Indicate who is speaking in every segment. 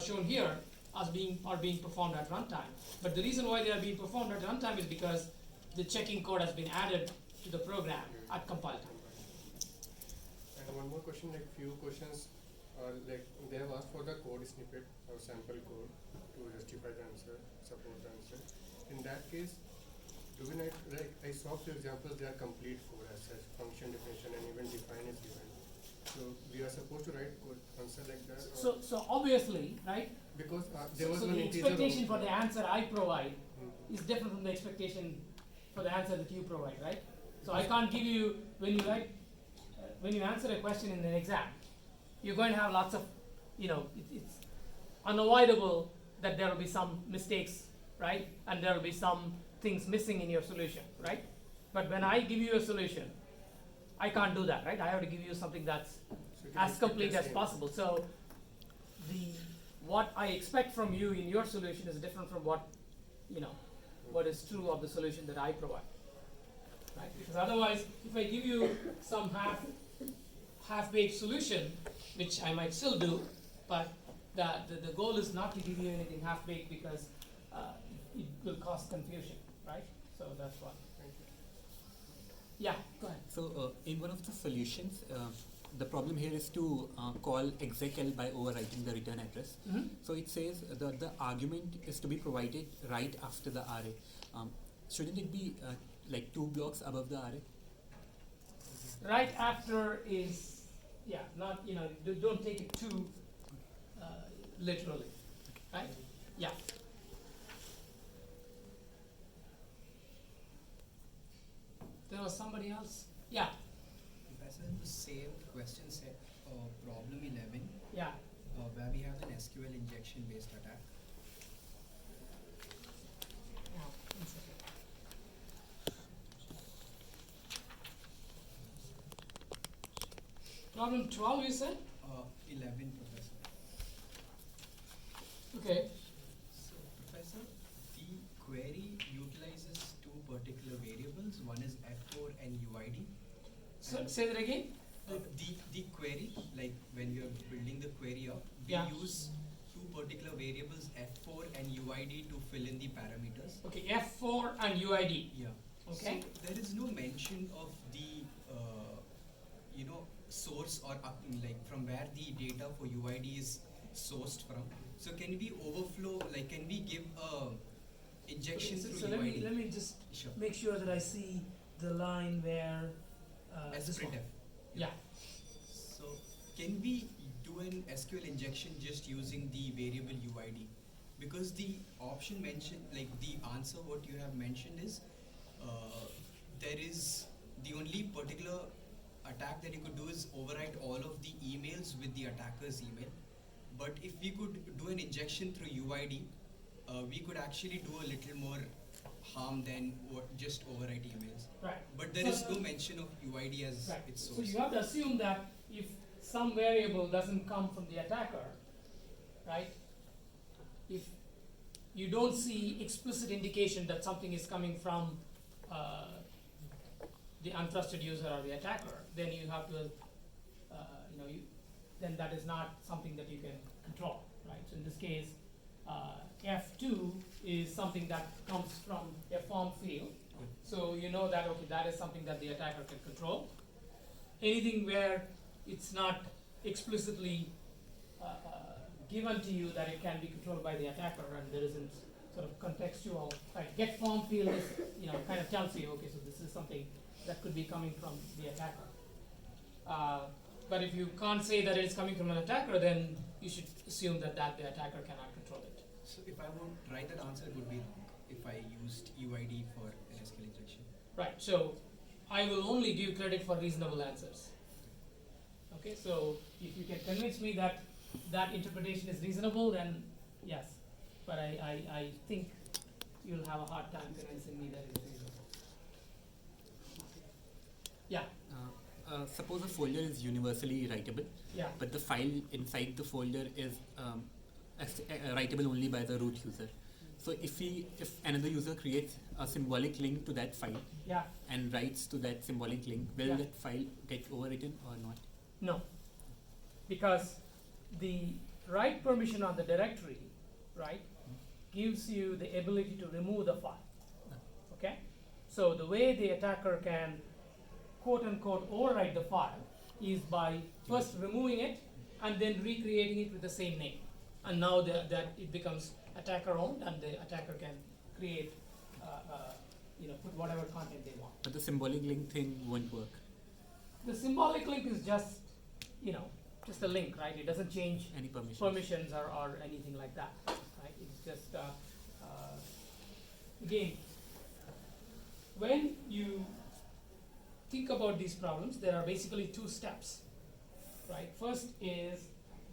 Speaker 1: shown here as being performed at runtime. But the reason why they are being performed at runtime is because the checking code has been added to the program at compile time.
Speaker 2: And one more question, like few questions, like they have asked for the code snippet or sample code to justify the answer, support the answer. In that case, do we not, like I saw few examples, they are complete code as such, function definition and even define is given. So we are supposed to write code answer like that?
Speaker 1: So obviously, right?
Speaker 2: Because there was
Speaker 1: So
Speaker 2: one
Speaker 1: the
Speaker 2: integer
Speaker 1: expectation for
Speaker 2: also.
Speaker 1: the answer I provide
Speaker 2: Mhm.
Speaker 1: is different from the expectation for the answer that you provide, right? So I can't give you, when you answer a question in an exam, you're going to have lots of, it's unavoidable that there will be some mistakes, right? And there will be some things missing in your solution, right? But when I give you a solution, I can't do that, right? I have to give you something that's
Speaker 2: So it is
Speaker 1: as complete
Speaker 2: the
Speaker 1: as
Speaker 2: same.
Speaker 1: possible. So what I expect from you in your solution is different from what is true of the solution that I provide. Right? Because otherwise, if I give you some half-baked solution, which I might still do, but the goal is not to give you anything half-baked because it will cause confusion, right? So that's why.
Speaker 2: Thank you.
Speaker 1: Yeah, go ahead.
Speaker 3: So in one of the solutions, the problem here is to call execl by overwriting the return address.
Speaker 1: Mhm.
Speaker 3: So it says that the argument is to be provided right after the array. Shouldn't it be like 2 blocks above the array?
Speaker 1: Right after is, not, don't take it too literally, right? Yeah. There was somebody else? Yeah,
Speaker 4: Professor, in the same question set, problem 11,
Speaker 1: yeah.
Speaker 4: where we have an SQL injection based attack.
Speaker 1: Yeah, one second. Problem 12, you said?
Speaker 4: 11, Professor.
Speaker 1: Okay.
Speaker 4: So, Professor, the query utilizes two particular variables. One is F4 and UID.
Speaker 1: So say that again.
Speaker 4: The query, like when we are building the query up, we
Speaker 1: Yeah.
Speaker 4: use two particular variables, F4 and UID, to fill in the parameters.
Speaker 1: Okay, F4 and UID.
Speaker 4: Yeah.
Speaker 1: Okay.
Speaker 4: So there is no mention of the source or like from where the data for UID is sourced from. So can we overflow? Like, can we give a injection
Speaker 1: So
Speaker 4: through
Speaker 1: let
Speaker 4: UID?
Speaker 1: me just
Speaker 4: Sure.
Speaker 1: make sure that I see the line where
Speaker 4: As
Speaker 1: this one.
Speaker 4: printf.
Speaker 1: Yeah.
Speaker 4: So can we do an SQL injection just using the variable UID? Because the option mentioned, like the answer what you have mentioned is, there is the only particular attack that you could do is overwrite all of the emails with the attacker's email. But if we could do an injection through UID, we could actually do a little more harm than just overwrite emails.
Speaker 1: Right.
Speaker 4: But there is no mention of UID as
Speaker 1: Right.
Speaker 4: its
Speaker 1: So
Speaker 4: source.
Speaker 1: you have to assume that if some variable doesn't come from the attacker, right? If you don't see explicit indication that something is coming from the untrusted user or the attacker, then you have to, then that is not something that you can control, right? So in this case, F2 is something that comes from a form field. So you know that, okay, that is something that the attacker can control. Anything where it's not explicitly given to you that it can be controlled by the attacker and there isn't sort of contextual, like get form field is, kind of tells you, okay, so this is something that could be coming from the attacker. But if you can't say that it is coming from an attacker, then you should assume that the attacker cannot control it.
Speaker 4: So if I would write that answer, it would be wrong if I used UID for an SQL injection.
Speaker 1: Right, so I will only give credit for reasonable answers. Okay, so if you can convince me that that interpretation is reasonable, then yes. But I think you'll have a hard time convincing me that it is reasonable. Yeah,
Speaker 3: Suppose a folder is universally writable,
Speaker 1: yeah,
Speaker 3: but the file inside the folder is writable only by the root user. So if another user creates a symbolic link to that file
Speaker 1: yeah.
Speaker 3: and writes to that symbolic link, will
Speaker 1: Yeah.
Speaker 3: that file get overwritten or not?
Speaker 1: No, because the write permission on the directory, right, gives you the ability to remove the file. Okay? So the way the attacker can quote unquote overwrite the file is by first removing it and then recreating it with the same name. And now that it becomes attacker owned and the attacker can create, put whatever content they want.
Speaker 3: But the symbolic link thing won't work.
Speaker 1: The symbolic link is just, just a link, right? It doesn't change
Speaker 3: Any permission?
Speaker 1: permissions or anything like that, right? It's just, again, when you think about these problems, there are basically two steps, right? First is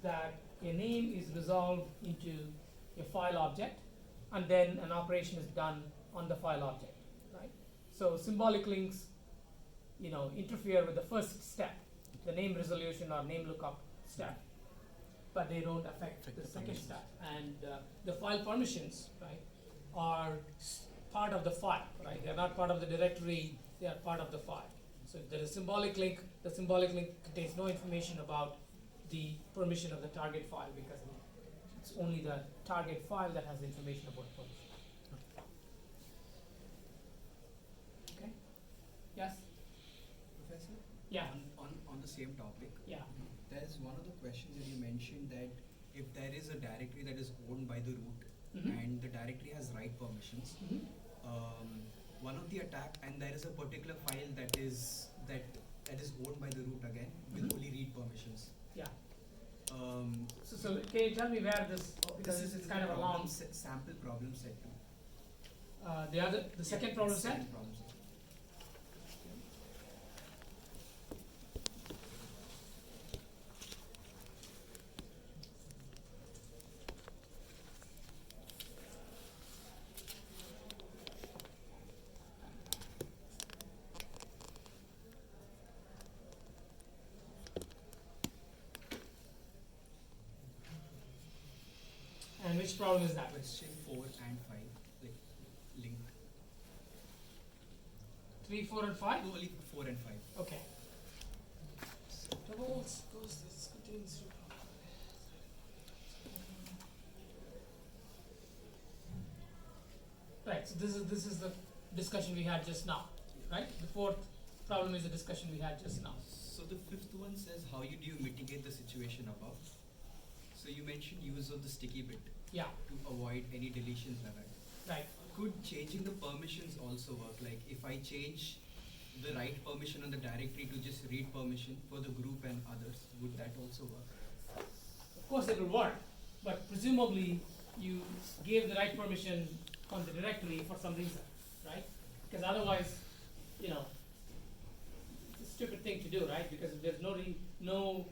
Speaker 1: that a name is resolved into a file object, and then an operation is done on the file object, right? So symbolic links, interfere with the first step, the name resolution or name lookup step, but they don't affect the second
Speaker 3: permissions.
Speaker 1: step. And the file permissions, right, are part of the file, right? They're not part of the directory, they are part of the file. So if there is symbolic link, the symbolic link contains no information about the permission of the target file because it's only the target file that has information about permission. Okay? Yes?
Speaker 4: Professor?
Speaker 1: Yeah.
Speaker 4: On the same topic,
Speaker 1: Yeah.
Speaker 4: there's one of the questions that you mentioned that if there is a directory that is owned by the root
Speaker 1: Mhm.
Speaker 4: and the directory has write permissions,
Speaker 1: Mhm.
Speaker 4: one of the attack and there is a particular file that is owned by the root again with
Speaker 1: Mhm.
Speaker 4: only read permissions.
Speaker 1: Yeah.
Speaker 4: Um,
Speaker 1: So can you tell me where this, because
Speaker 4: this
Speaker 1: it's
Speaker 4: is
Speaker 1: kind of a long,
Speaker 4: sample problem set two.
Speaker 1: the second problem set?
Speaker 4: Second problem set.
Speaker 1: And which problem is that?
Speaker 4: Question 4 and 5, like linked.
Speaker 1: 3, 4, and 5?
Speaker 4: No, only 4 and 5.
Speaker 1: Okay. Doubles goes this contains. Right, so this is the discussion we had just now, right? The fourth problem is the discussion we had just now.
Speaker 4: So the fifth one says, how do you mitigate the situation above? So you mentioned use of the sticky bit
Speaker 1: Yeah,
Speaker 4: to avoid any deletions like that.
Speaker 1: right.
Speaker 4: Could changing the permissions also work? Like if I change the write permission on the directory to just read permission for the group and others, would that also work?
Speaker 1: Of course it will work, but presumably you gave the right permission on the directory for some reason, right? Because otherwise, it's a stupid thing to do, right? Because if there's no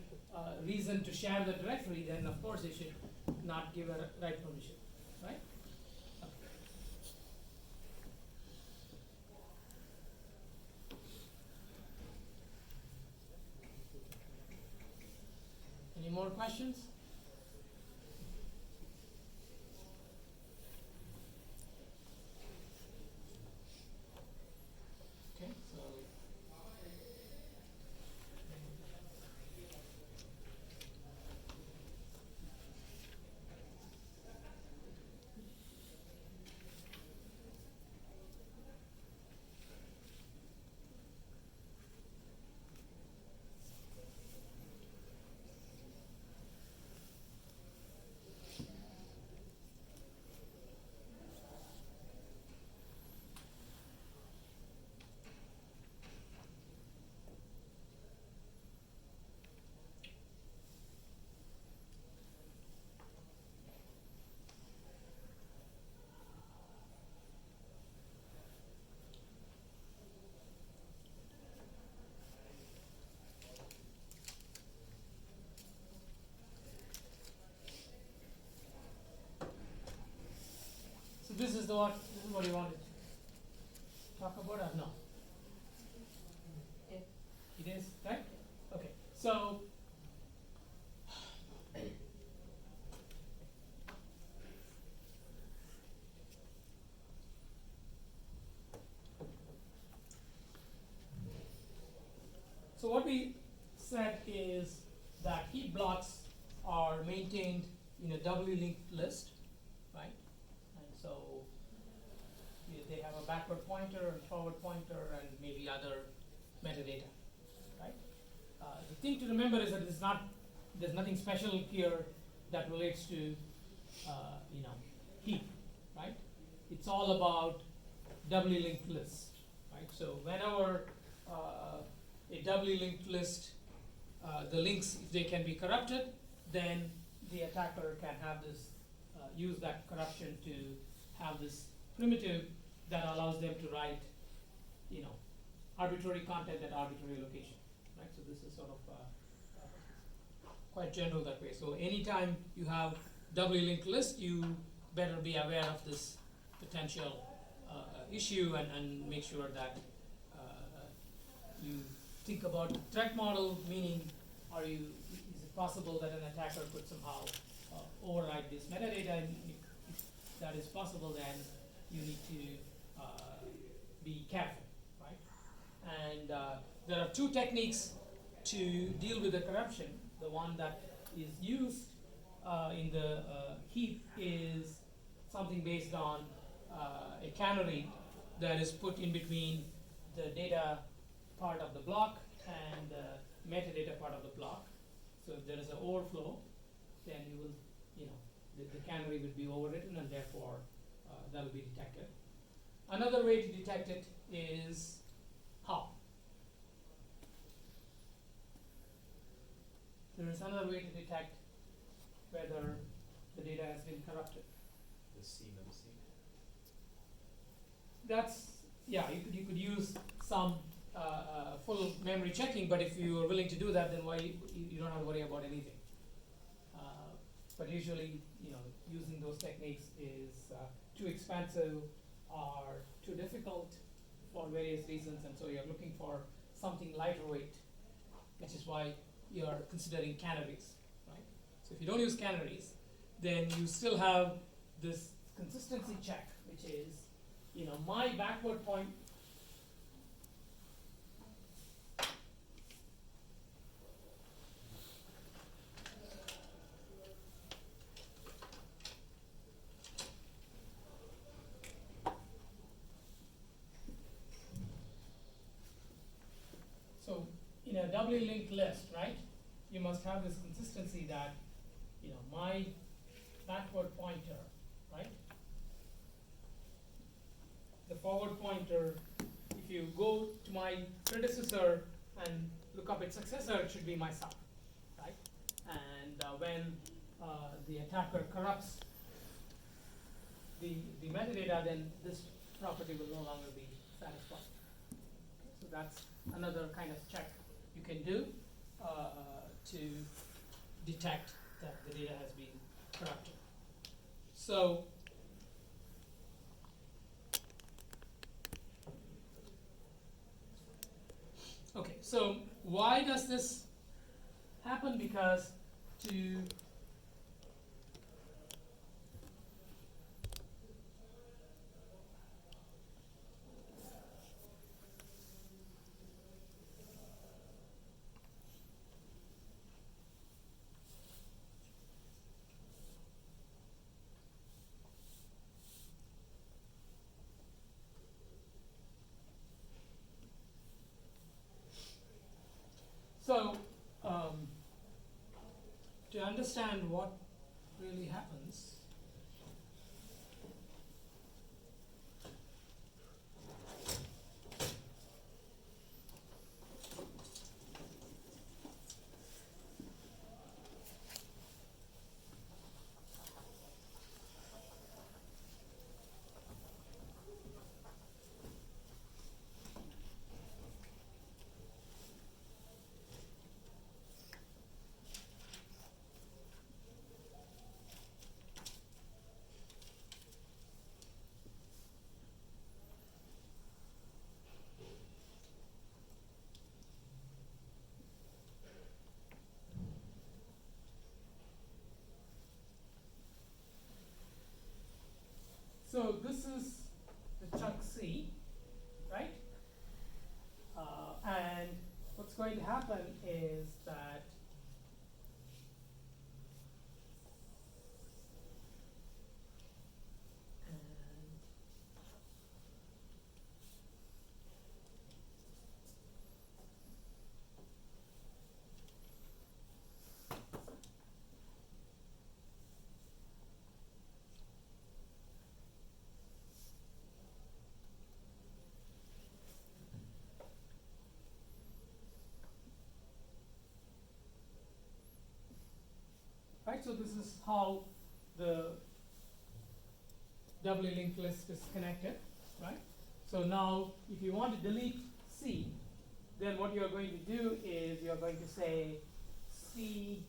Speaker 1: reason to share the directory, then of course you should not give a right permission, right? Any more questions? Okay, so this is what you wanted to talk about or no? It is, right? Okay. So what we said is that heap blocks are maintained doubly linked list, right? And so they have a backward pointer and forward pointer and maybe other metadata, right? The thing to remember is that there's nothing special here that relates to heap, right? It's all about doubly linked lists, right? So whenever a doubly linked list, the links, if they can be corrupted, then the attacker can have this, use that corruption to have this primitive that allows them to write, arbitrary content at arbitrary location, right? So this is sort of quite general that way. So anytime you have doubly linked list, you better be aware of this potential issue and make sure that you think about the threat model, meaning is it possible that an attacker could somehow override this metadata? And if that is possible, then you need to be careful, right? And there are two techniques to deal with the corruption. The one that is used in the heap is something based on a canary that is put in between the data part of the block and the metadata part of the block. So if there is an overflow, then the canary will be overwritten and therefore that will be detected. Another way to detect it is how? There is another way to detect whether the data has been corrupted.
Speaker 5: The CMMC.
Speaker 1: That's, yeah, you could use some full memory checking, but if you are willing to do that, then why you don't have to worry about anything. But usually, using those techniques is too expensive or too difficult for various reasons, and so you're looking for something lighter weight, which is why you're considering canaries, right? So if you don't use canaries, then you still have this consistency check, which is, my backward point. So in a doubly linked list, right, you must have this consistency that, my backward pointer, right, the forward pointer, if you go to my predecessor and look up its successor, it should be myself, right? And when the attacker corrupts the metadata, then this property will no longer be satisfied. Okay, so that's another kind of check you can do to detect that the data has been corrupted. So okay, so why does this happen? Because to understand what really happens, so this is the chunk C, right? And what's going to happen is that right? So this is how the doubly linked list is connected, right? So now, if you want to delete C, then what you're going to do is you're going to say C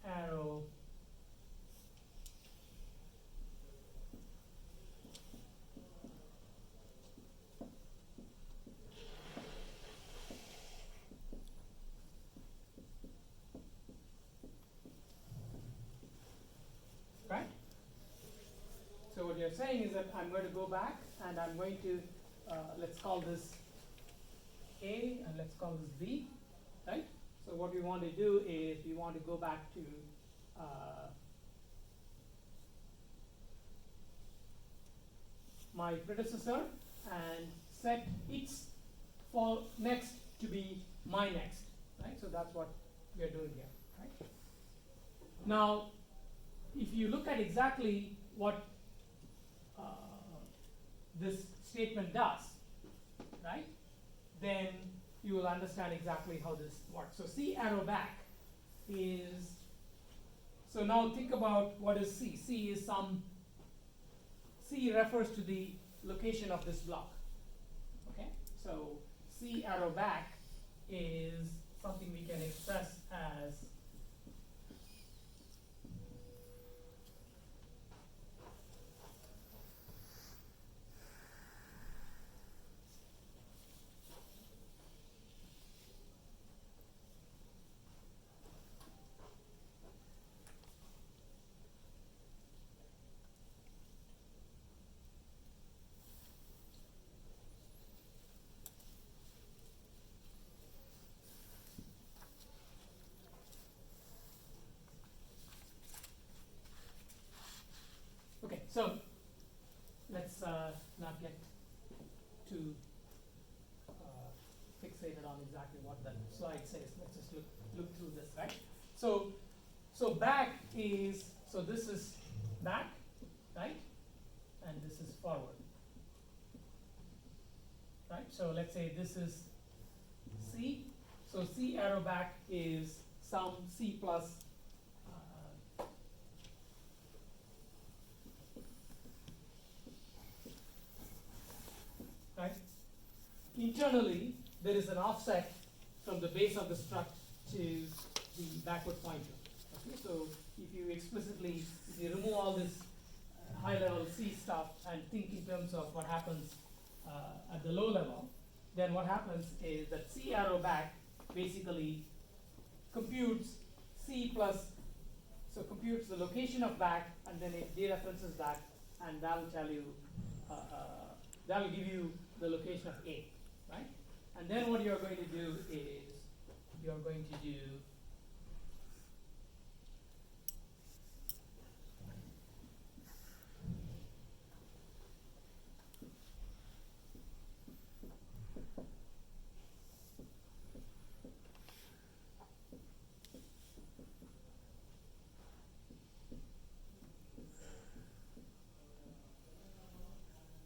Speaker 1: arrow right? So what you're saying is that I'm going to go back and I'm going to, let's call this A and let's call this B, right? So what we want to do is we want to go back to my predecessor and set its for next to be my next, right? So that's what we are doing here, right? Now, if you look at exactly what this statement does, right, then you will understand exactly how this works. So C arrow back is, so now think about what is C. C is C refers to the location of this block, okay? So C arrow back is something we can express as okay, so let's not get too fixated on exactly what that slide says. Let's just look through this, right? So back is, so this is back, right? And this is forward, right? So let's say this is C. So C arrow back is some C plus right? Internally, there is an offset from the base of the struct to the backward pointer. Okay, so if you explicitly, if you remove all this high-level C stuff and think in terms of what happens at the low level, then what happens is that C arrow back basically computes C plus, so computes the location of back, and then it dereferences that, and that will tell you, that will give you the location of A, right? And then what you're going to do is you're going to do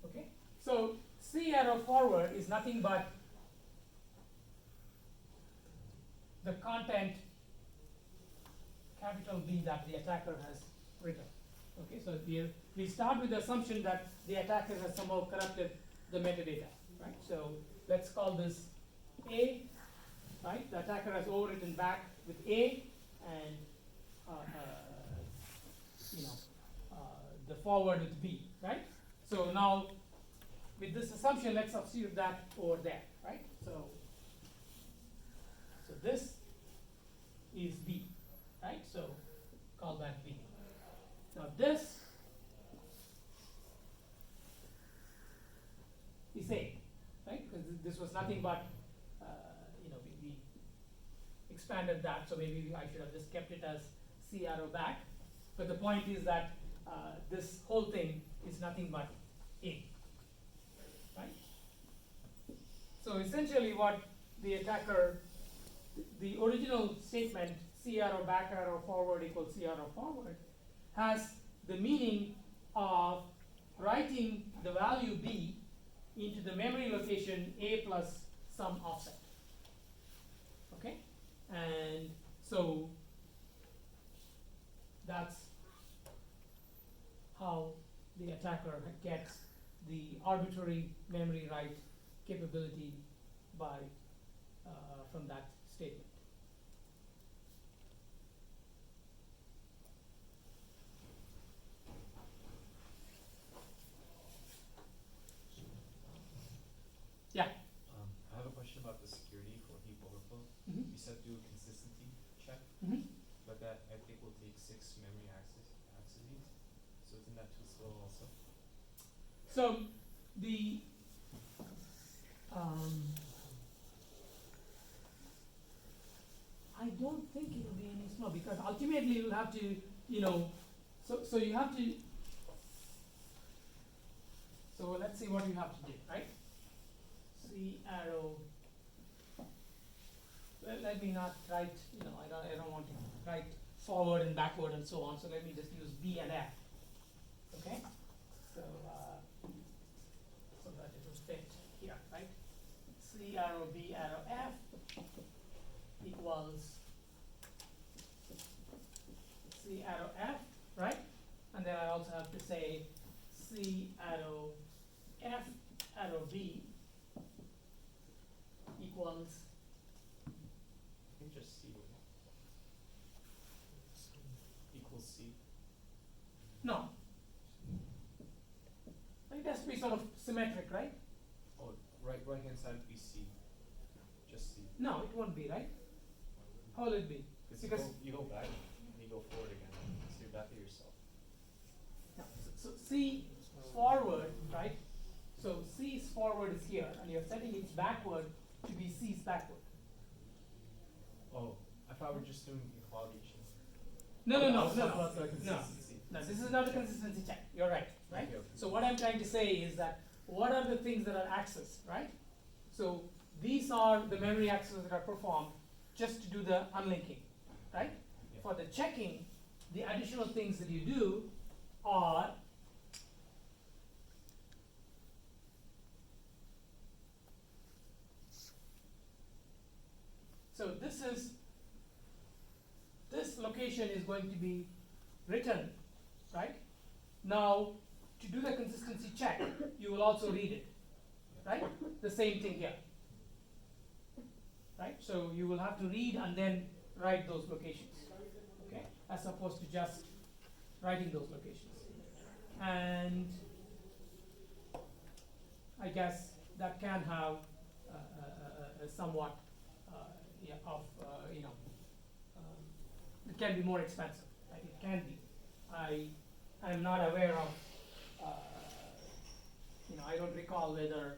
Speaker 1: okay. So C arrow forward is nothing but the content capital B that the attacker has written. Okay, so we start with the assumption that the attacker has somehow corrupted the metadata, right? So let's call this A, right? The attacker has overwritten back with A, and the forward with B, right? So now with this assumption, let's substitute that over there, right? So this is B, right? So call that B. Now this is A, right? Because this was nothing but, we expanded that, so maybe I should have just kept it as C arrow back. But the point is that this whole thing is nothing but A, right? So essentially what the attacker, the original statement C arrow back arrow forward equals C arrow forward has the meaning of writing the value B into the memory location A plus some offset. Okay? And so that's how the attacker gets the arbitrary memory write capability by from that statement. Yeah.
Speaker 5: I have a question about the security for heap overflow.
Speaker 1: Mm-hmm.
Speaker 5: You said do a consistency check,
Speaker 1: Mm-hmm.
Speaker 5: but that I think will take 6 memory accesses. So isn't that too slow also?
Speaker 1: So the I don't think it will be any slow because ultimately you'll have to, you know, so you have to. So let's see what you have to do, right? C arrow. Let me not write, you know, I don't want to write forward and backward and so on. So let me just use B and F. Okay. So so that it will fit here, right? C arrow B arrow F equals C arrow F, right? And then I also have to say C arrow F arrow B equals,
Speaker 5: I think just C equals C.
Speaker 1: no. It has to be sort of symmetric, right?
Speaker 5: Oh, right hand side would be C. Just C.
Speaker 1: No, it won't be, right? How will it be?
Speaker 5: Because you go back and you go forward again. So you're back at yourself.
Speaker 1: No. So C forward, right? So C's forward is here, and you're setting its backward to be C's backward.
Speaker 5: Oh, I thought we were just doing equality chain.
Speaker 1: No.
Speaker 5: No.
Speaker 1: No, this is not a consistency check. You're right, right?
Speaker 5: Okay.
Speaker 1: So what I'm trying to say is that what are the things that are accessed, right? So these are the memory accesses that are performed just to do the unlinking, right?
Speaker 5: Yeah.
Speaker 1: For the checking, the additional things that you do are so this location is going to be written, right? Now, to do the consistency check, you will also read it, right? The same thing here, right? So you will have to read and then write those locations, okay? As opposed to just writing those locations. And I guess that can have a somewhat, it can be more expensive, right? It can be. I'm not aware of, I don't recall whether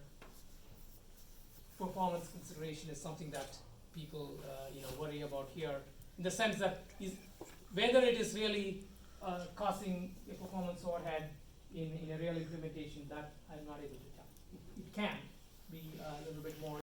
Speaker 1: performance consideration is something that people, worry about here, in the sense that whether it is really causing a performance overhead in a real implementation, that I'm not able to tell. It can be a little bit more